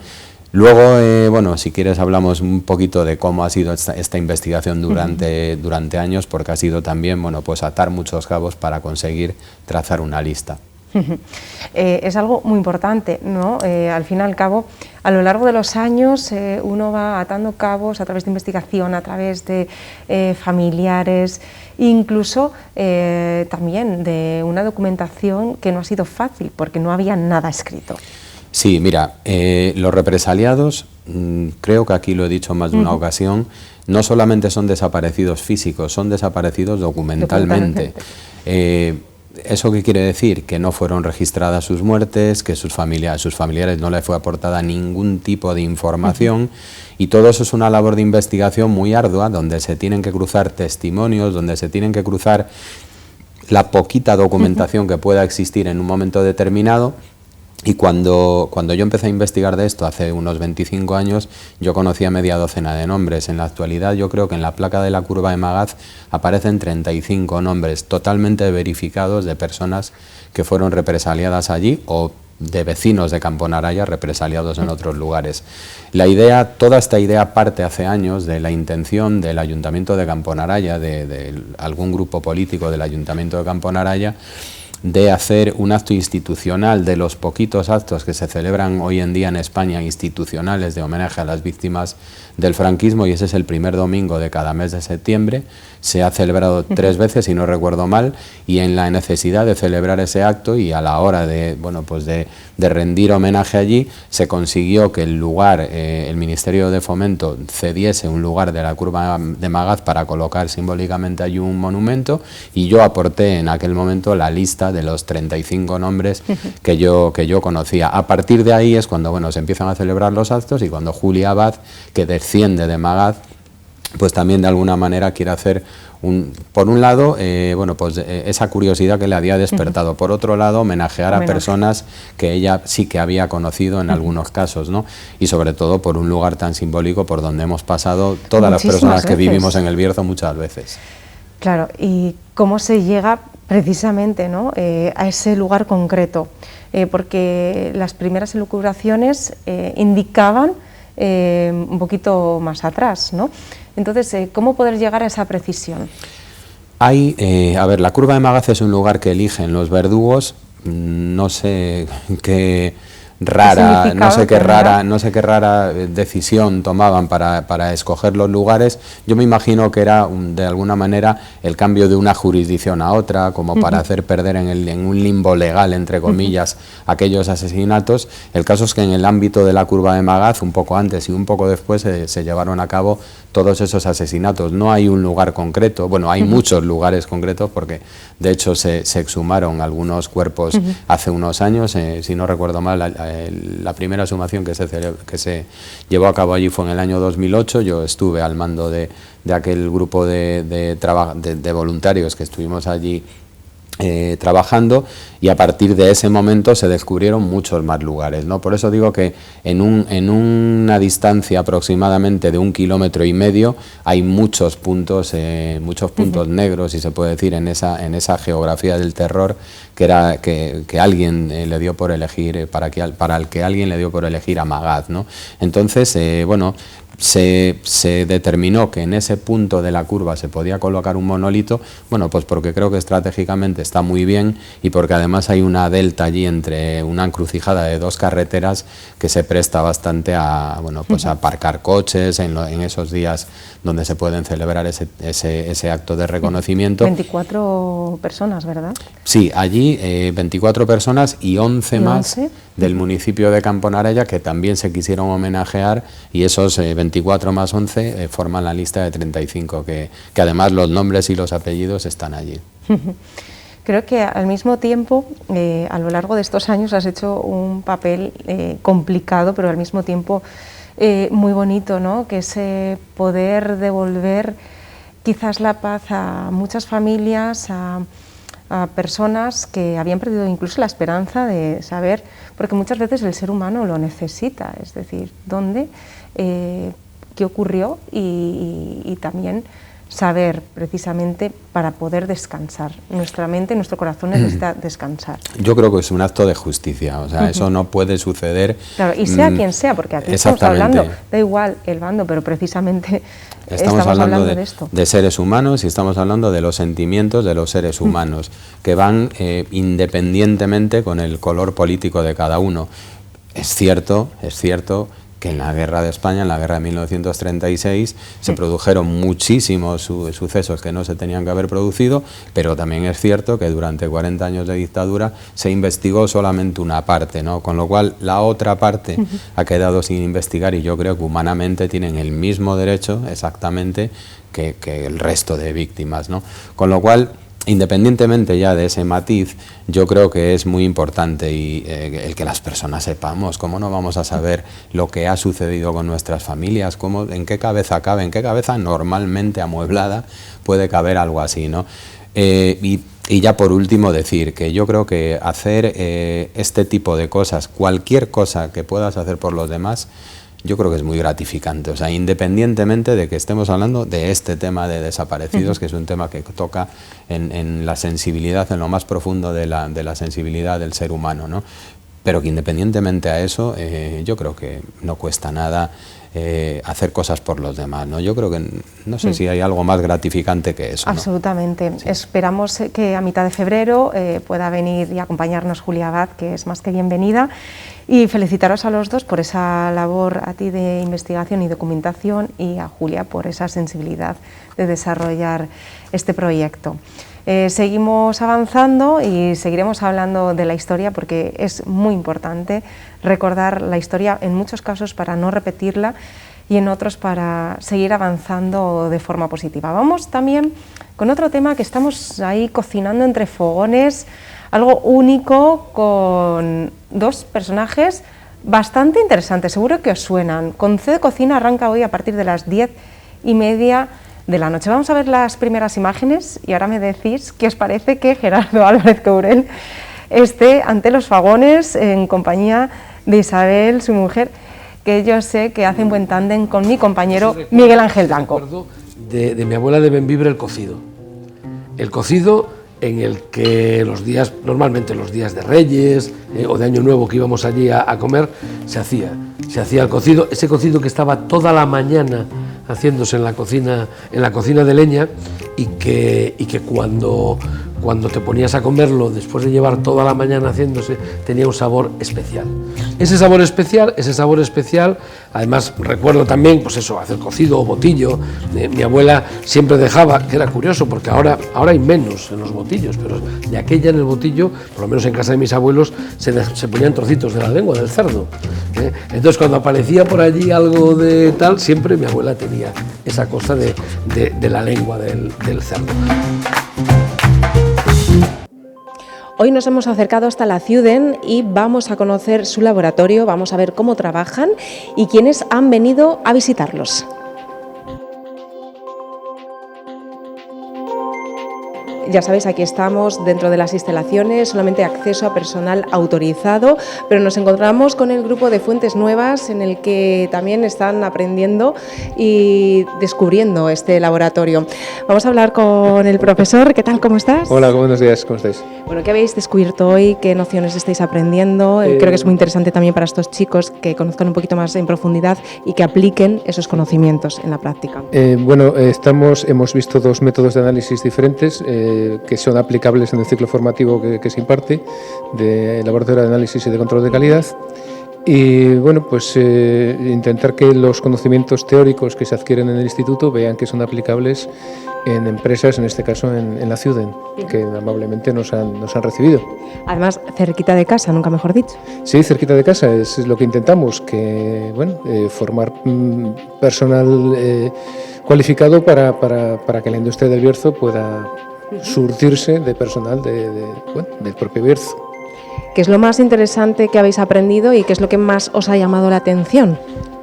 Luego, bueno, si quieres hablamos un poquito de cómo ha sido esta investigación durante años, porque ha sido también, bueno, pues atar muchos cabos para conseguir trazar una lista. Es algo muy importante, ¿no? Al fin y al cabo, a lo largo de los años uno va atando cabos a través de investigación, a través de familiares, incluso también de una documentación que no ha sido fácil porque no había nada escrito. Sí, mira, los represaliados, creo que aquí lo he dicho más de una ocasión, no solamente son desaparecidos físicos, son desaparecidos documentalmente. ¿Eso qué quiere decir? Que no fueron registradas sus muertes, que a sus familiares no les fue aportada ningún tipo de información, y todo eso es una labor de investigación muy ardua, donde se tienen que cruzar testimonios, donde se tienen que cruzar la poquita documentación que pueda existir en un momento determinado. Y cuando yo empecé a investigar de esto hace unos 25 años, yo conocía media docena de nombres. En la actualidad yo creo que en la placa de la curva de Magaz aparecen 35 nombres totalmente verificados de personas que fueron represaliadas allí o de vecinos de Campo Naraya represaliados en otros lugares. Toda esta idea parte hace años de la intención del Ayuntamiento de Campo Naraya, de algún grupo político del Ayuntamiento de Campo Naraya, de hacer un acto institucional, de los poquitos actos que se celebran hoy en día en España institucionales de homenaje a las víctimas del franquismo, y ese es el primer domingo de cada mes de septiembre. Se ha celebrado 3 veces, si no recuerdo mal, y en la necesidad de celebrar ese acto y a la hora de rendir homenaje allí, se consiguió que el lugar, el Ministerio de Fomento cediese un lugar de la curva de Magaz para colocar simbólicamente allí un monumento, y yo aporté en aquel momento la lista de los 35 nombres que yo conocía. A partir de ahí es cuando se empiezan a celebrar los actos, y cuando Julia Abad, que desciende de Magaz, pues también de alguna manera quiere hacer por un lado, esa curiosidad que le había despertado, por otro lado, homenajear a personas que ella sí que había conocido en algunos casos, ¿no? Y sobre todo por un lugar tan simbólico por donde hemos pasado todas las personas que vivimos en el Bierzo muchas veces. Claro, y cómo se llega precisamente, ¿no?, a ese lugar concreto, porque las primeras elucubraciones indicaban un poquito más atrás, ¿no? Entonces, ¿cómo poder llegar a esa precisión? A ver, la curva de Magaz es un lugar que eligen los verdugos, no sé qué rara, no sé qué rara decisión tomaban para escoger los lugares. Yo me imagino que era de alguna manera el cambio de una jurisdicción a otra, como para hacer perder en un limbo legal, entre comillas, aquellos asesinatos. El caso es que en el ámbito de la curva de Magaz, un poco antes y un poco después, se llevaron a cabo todos esos asesinatos. No hay un lugar concreto, bueno, hay muchos lugares concretos, porque de hecho se exhumaron algunos cuerpos hace unos años, si no recuerdo mal, la primera exhumación que se llevó a cabo allí fue en el año 2008, yo estuve al mando de aquel grupo de voluntarios que estuvimos allí trabajando, y a partir de ese momento se descubrieron muchos más lugares, ¿no? Por eso digo que en una distancia aproximadamente de 1,5 kilómetros hay muchos puntos negros, si se puede decir, en esa geografía del terror que alguien le dio por elegir, para el que alguien le dio por elegir a Magaz, ¿no? Entonces, bueno, se determinó que en ese punto de la curva se podía colocar un monolito, bueno, pues porque creo que estratégicamente está muy bien, y porque además hay una delta allí entre una encrucijada de dos carreteras que se presta bastante a, bueno, pues a aparcar coches en esos días donde se pueden celebrar ese acto de reconocimiento. 24 personas, ¿verdad? Sí, allí 24 personas y 11 más del municipio de Camponarella, que también se quisieron homenajear, y esos 24 más 11 forman la lista de 35, que además los nombres y los apellidos están allí. Creo que al mismo tiempo, a lo largo de estos años has hecho un papel complicado, pero al mismo tiempo muy bonito, ¿no? Que es poder devolver quizás la paz a muchas familias, a personas que habían perdido incluso la esperanza de saber, porque muchas veces el ser humano lo necesita, es decir, dónde, qué ocurrió, y también saber precisamente para poder descansar. Nuestra mente, nuestro corazón necesita descansar. Yo creo que es un acto de justicia, o sea, eso no puede suceder. Claro, y sea quien sea, porque aquí estamos hablando, da igual el bando, pero precisamente estamos hablando de esto. De seres humanos, y estamos hablando de los sentimientos de los seres humanos, que van independientemente con el color político de cada uno. Es cierto que en la guerra de España, en la guerra de 1936, se produjeron muchísimos sucesos que no se tenían que haber producido, pero también es cierto que durante 40 años de dictadura se investigó solamente una parte, ¿no? Con lo cual la otra parte ha quedado sin investigar, y yo creo que humanamente tienen el mismo derecho exactamente que el resto de víctimas, ¿no? Con lo cual, independientemente ya de ese matiz, yo creo que es muy importante el que las personas sepamos. ¿Cómo no vamos a saber lo que ha sucedido con nuestras familias? ¿En qué cabeza cabe? ¿En qué cabeza normalmente amueblada puede caber algo así, ¿no? Y ya por último decir que yo creo que hacer este tipo de cosas, cualquier cosa que puedas hacer por los demás, yo creo que es muy gratificante, o sea, independientemente de que estemos hablando de este tema de desaparecidos, que es un tema que toca en la sensibilidad, en lo más profundo de la sensibilidad del ser humano, ¿no? Pero que independientemente a eso, yo creo que no cuesta nada hacer cosas por los demás, ¿no? Yo creo que, no sé si hay algo más gratificante que eso, ¿no? Absolutamente. Sí. Esperamos que a mitad de febrero pueda venir y acompañarnos Julia Abad, que es más que bienvenida, y felicitaros a los dos por esa labor, a ti de investigación y documentación, y a Julia por esa sensibilidad de desarrollar este proyecto. Seguimos avanzando y seguiremos hablando de la historia, porque es muy importante recordar la historia, en muchos casos para no repetirla, y en otros para seguir avanzando de forma positiva. Vamos también con otro tema que estamos ahí cocinando entre fogones, algo único, con dos personajes bastante interesantes, seguro que os suenan. Con C de Cocina arranca hoy a partir de las 10:30 de la noche. Vamos a ver las primeras imágenes y ahora me decís qué os parece que Gerardo Álvarez Courel esté ante los fogones en compañía de Isabel, su mujer, que yo sé que hacen buen tándem con mi compañero Miguel Ángel Blanco. De mi abuela de Bembibre, el cocido. El cocido en el que normalmente los días de Reyes o de Año Nuevo que íbamos allí a comer, se hacía el cocido, ese cocido que estaba toda la mañana haciéndose en la cocina de leña, y que cuando te ponías a comerlo después de llevar toda la mañana haciéndose, tenía un sabor especial. Ese sabor especial, además recuerdo también, pues eso, hacer cocido o botillo. Mi abuela siempre dejaba, que era curioso, porque ahora hay menos en los botillos, pero de aquella en el botillo, por lo menos en casa de mis abuelos, se ponían trocitos de la lengua del cerdo. Entonces cuando aparecía por allí algo de tal, siempre mi abuela tenía esa cosa de la lengua del cerdo. Hoy nos hemos acercado hasta la Ciuden y vamos a conocer su laboratorio, vamos a ver cómo trabajan y quiénes han venido a visitarlos. Ya sabéis, aquí estamos dentro de las instalaciones, solamente acceso a personal autorizado, pero nos encontramos con el grupo de Fuentes Nuevas, en el que también están aprendiendo y descubriendo este laboratorio. Vamos a hablar con el profesor. ¿Qué tal? ¿Cómo estás? Hola, buenos días, ¿cómo estáis? Bueno, ¿qué habéis descubierto hoy? ¿Qué nociones estáis aprendiendo? Creo que es muy interesante también para estos chicos que conozcan un poquito más en profundidad y que apliquen esos conocimientos en la práctica. Hemos visto dos métodos de análisis diferentes que son aplicables en el ciclo formativo que se imparte de Laboratorio de Análisis y de Control de Calidad. Y bueno, pues intentar que los conocimientos teóricos que se adquieren en el instituto vean que son aplicables en empresas, en este caso en la Ciuden, que amablemente nos han recibido. Además, cerquita de casa, nunca mejor dicho. Sí, cerquita de casa, es lo que intentamos, que formar personal cualificado para que la industria del Bierzo pueda surtirse de personal del propio Bierzo. ¿Qué es lo más interesante que habéis aprendido y qué es lo que más os ha llamado la atención?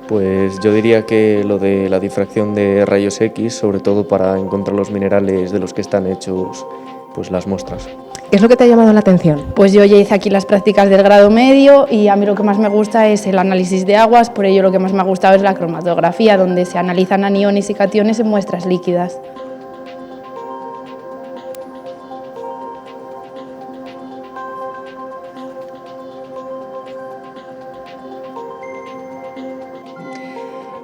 Pues yo diría que lo de la difracción de rayos X, sobre todo para encontrar los minerales de los que están hechos pues las muestras. ¿Qué es lo que te ha llamado la atención? Pues yo ya hice aquí las prácticas del grado medio y a mí lo que más me gusta es el análisis de aguas, por ello lo que más me ha gustado es la cromatografía, donde se analizan aniones y cationes en muestras líquidas.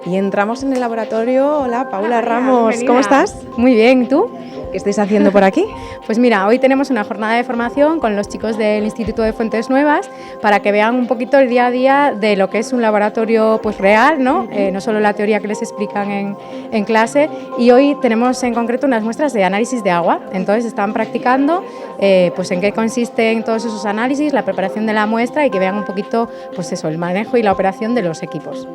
Y entramos en el laboratorio. Hola, Paula Ramos, ¿cómo estás? Muy bien, ¿tú? ¿Qué estáis haciendo por aquí? Pues mira, hoy tenemos una jornada de formación con los chicos del Instituto de Fuentes Nuevas para que vean un poquito el día a día de lo que es un laboratorio pues real, ¿no? No solo la teoría que les explican en clase. Y hoy tenemos en concreto unas muestras de análisis de agua. Entonces están practicando pues en qué consisten todos esos análisis, la preparación de la muestra y que vean un poquito pues eso, el manejo y la operación de los equipos.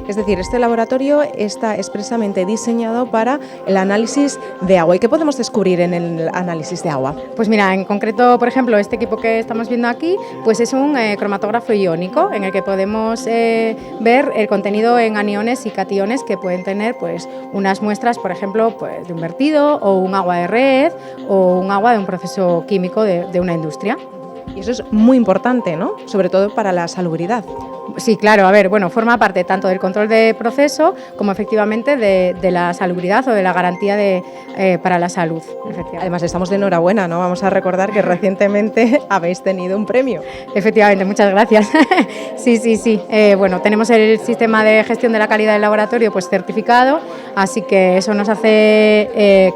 Es decir, este laboratorio está expresamente diseñado para el análisis de agua. ¿Y qué podemos descubrir en el análisis de agua? Pues mira, en concreto, por ejemplo, este equipo que estamos viendo aquí, pues es un cromatógrafo iónico en el que podemos ver el contenido en aniones y cationes que pueden tener pues unas muestras, por ejemplo, pues de un vertido o un agua de red o un agua de un proceso químico de una industria. Y eso es muy importante, ¿no? Sobre todo para la salubridad. Sí, claro, a ver, bueno, forma parte tanto del control de proceso como efectivamente de la salubridad o de la garantía para la salud. Además, estamos de enhorabuena, ¿no? Vamos a recordar que recientemente habéis tenido un premio. Efectivamente, muchas gracias. Sí. Bueno, tenemos el sistema de gestión de la calidad del laboratorio pues certificado, así que eso nos hace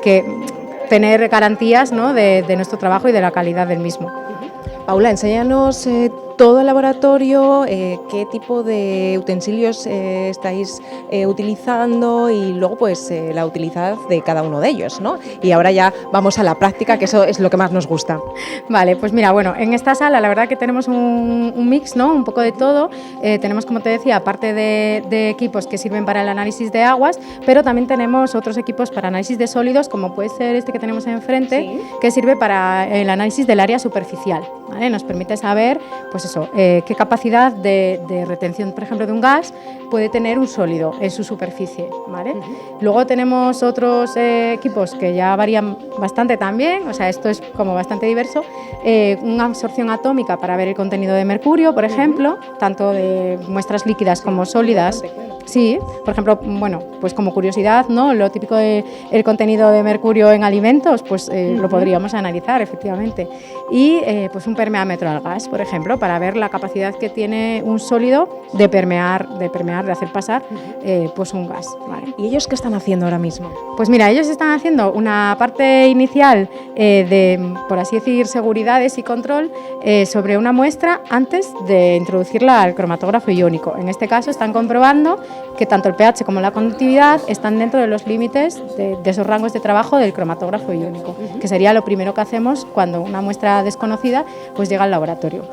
tener garantías, ¿no? de nuestro trabajo y de la calidad del mismo. Paula, enséñanos todo el laboratorio, qué tipo de utensilios estáis utilizando y luego pues la utilidad de cada uno de ellos, ¿no? Y ahora ya vamos a la práctica, que eso es lo que más nos gusta. Vale, pues mira, bueno, en esta sala la verdad que tenemos un mix, ¿no? Un poco de todo. Tenemos, como te decía, aparte de equipos que sirven para el análisis de aguas, pero también tenemos otros equipos para análisis de sólidos, como puede ser este que tenemos enfrente, ¿sí? Que sirve para el análisis del área superficial, ¿vale? Nos permite saber, pues eso, qué capacidad de retención, por ejemplo, de un gas puede tener un sólido en su superficie, ¿vale? Luego tenemos otros equipos que ya varían bastante también, o sea, esto es como bastante diverso, una absorción atómica para ver el contenido de mercurio, por ejemplo, tanto de muestras líquidas como sólidas. Sí, por ejemplo, bueno, pues como curiosidad, ¿no? Lo típico del contenido de mercurio en alimentos, pues lo podríamos analizar, efectivamente. Y pues un permeámetro al gas, por ejemplo, para ver la capacidad que tiene un sólido de permear, de hacer pasar pues un gas. ¿Vale? ¿Y ellos qué están haciendo ahora mismo? Pues mira, ellos están haciendo una parte inicial de, por así decir, seguridades y control sobre una muestra antes de introducirla al cromatógrafo iónico. En este caso están comprobando que tanto el pH como la conductividad están dentro de los límites de esos rangos de trabajo del cromatógrafo iónico, que sería lo primero que hacemos cuando una muestra desconocida pues llega al laboratorio.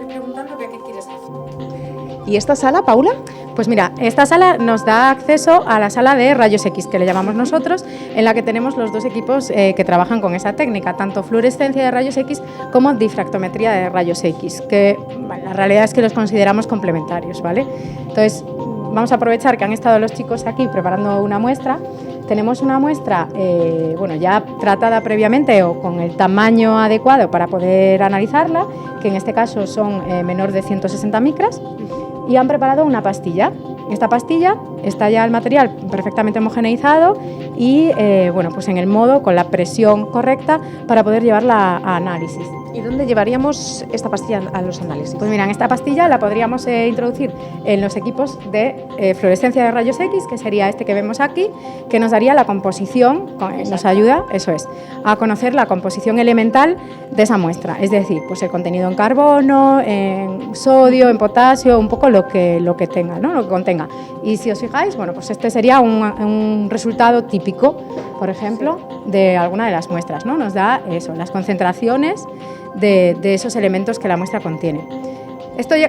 Preguntando qué quieres hacer. ¿Y esta sala, Paula? Pues mira, esta sala nos da acceso a la sala de rayos X, que le llamamos nosotros, en la que tenemos los dos equipos que trabajan con esa técnica, tanto fluorescencia de rayos X como difractometría de rayos X, que la realidad es que los consideramos complementarios, ¿vale? Entonces, vamos a aprovechar que han estado los chicos aquí preparando una muestra. Tenemos una muestra bueno, ya tratada previamente o con el tamaño adecuado para poder analizarla, que en este caso son menor de 160 micras, y han preparado una pastilla. Esta pastilla está ya el material perfectamente homogeneizado y bueno, pues en el modo con la presión correcta para poder llevarla a análisis. ¿Y dónde llevaríamos esta pastilla a los análisis? Pues mira, en esta pastilla la podríamos introducir en los equipos de fluorescencia de rayos X, que sería este que vemos aquí, que nos daría la composición, nos ayuda, eso es, a conocer la composición elemental de esa muestra, es decir, pues el contenido en carbono, en sodio, en potasio, un poco lo que tenga, ¿no? Lo que contenga. Y si os fijáis, bueno, pues este sería un resultado típico, por ejemplo, de alguna de las muestras, ¿no? Nos da eso, las concentraciones de esos elementos que la muestra contiene.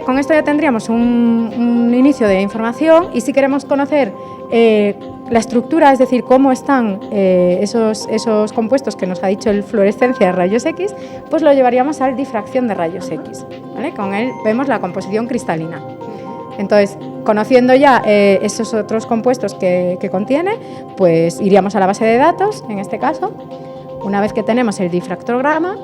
Con esto ya tendríamos un inicio de información, y si queremos conocer la estructura, es decir, cómo están esos compuestos que nos ha dicho el fluorescencia de rayos X, pues lo llevaríamos al difracción de rayos X, ¿vale? Con él vemos la composición cristalina. Entonces, conociendo ya esos otros compuestos que contiene, pues iríamos a la base de datos, en este caso. Una vez que tenemos el difractograma,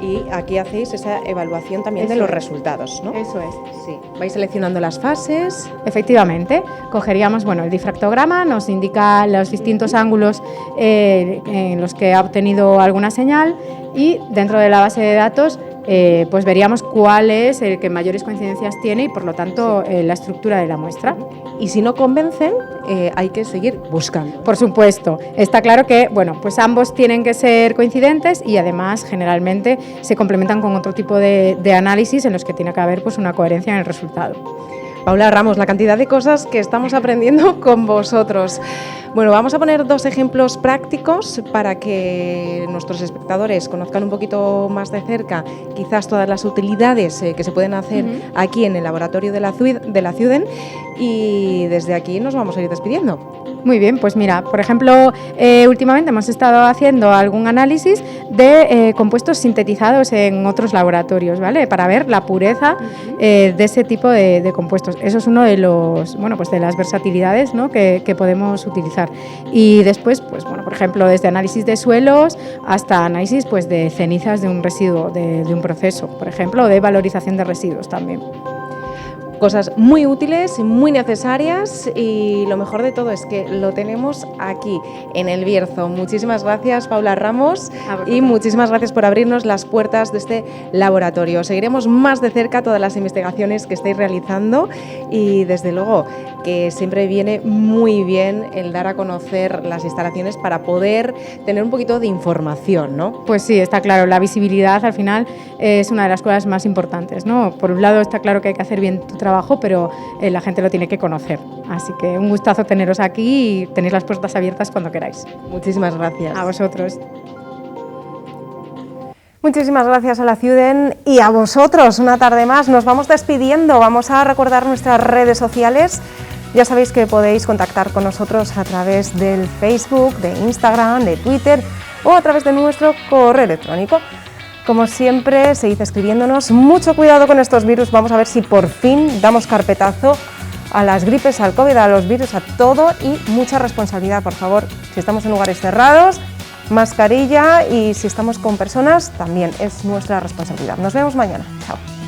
y aquí hacéis esa evaluación también de los resultados, ¿no? Eso es. Sí. Vais seleccionando las fases. Efectivamente, cogeríamos, bueno, el difractograma, nos indica los distintos ángulos en los que ha obtenido alguna señal, y dentro de la base de datos pues veríamos cuál es el que mayores coincidencias tiene y por lo tanto la estructura de la muestra. Y si no convencen, hay que seguir buscando. Por supuesto, está claro que bueno, pues ambos tienen que ser coincidentes, y además generalmente se complementan con otro tipo de análisis en los que tiene que haber pues una coherencia en el resultado. Paula Ramos, la cantidad de cosas que estamos aprendiendo con vosotros. Bueno, vamos a poner dos ejemplos prácticos para que nuestros espectadores conozcan un poquito más de cerca quizás todas las utilidades que se pueden hacer aquí en el laboratorio de la CIUDEN, y desde aquí nos vamos a ir despidiendo. Muy bien, pues mira, por ejemplo, últimamente hemos estado haciendo algún análisis de compuestos sintetizados en otros laboratorios, ¿vale? Para ver la pureza de ese tipo de compuestos. Eso es uno de los, bueno, pues de las versatilidades, ¿no? que podemos utilizar. Y después, pues bueno, por ejemplo, desde análisis de suelos hasta análisis pues de cenizas de un residuo, de un proceso, por ejemplo, o de valorización de residuos también. Cosas muy útiles, muy necesarias, y lo mejor de todo es que lo tenemos aquí, en El Bierzo. Muchísimas gracias, Paula Ramos, y muchísimas gracias por abrirnos las puertas de este laboratorio. Seguiremos más de cerca todas las investigaciones que estáis realizando, y desde luego que siempre viene muy bien el dar a conocer las instalaciones para poder tener un poquito de información, ¿no? Pues sí, está claro, la visibilidad al final es una de las cosas más importantes, ¿no? Por un lado está claro que hay que hacer bien tu trabajo, pero la gente lo tiene que conocer. Así que un gustazo teneros aquí, y tenéis las puertas abiertas cuando queráis. Muchísimas gracias. A vosotros. Muchísimas gracias a la CIUDEN y a vosotros. Una tarde más nos vamos despidiendo. Vamos a recordar nuestras redes sociales. Ya sabéis que podéis contactar con nosotros a través del Facebook, de Instagram, de Twitter o a través de nuestro correo electrónico. Como siempre, seguid escribiéndonos. Mucho cuidado con estos virus. Vamos a ver si por fin damos carpetazo a las gripes, al COVID, a los virus, a todo, y mucha responsabilidad, por favor. Si estamos en lugares cerrados, mascarilla, y si estamos con personas, también es nuestra responsabilidad. Nos vemos mañana. Chao.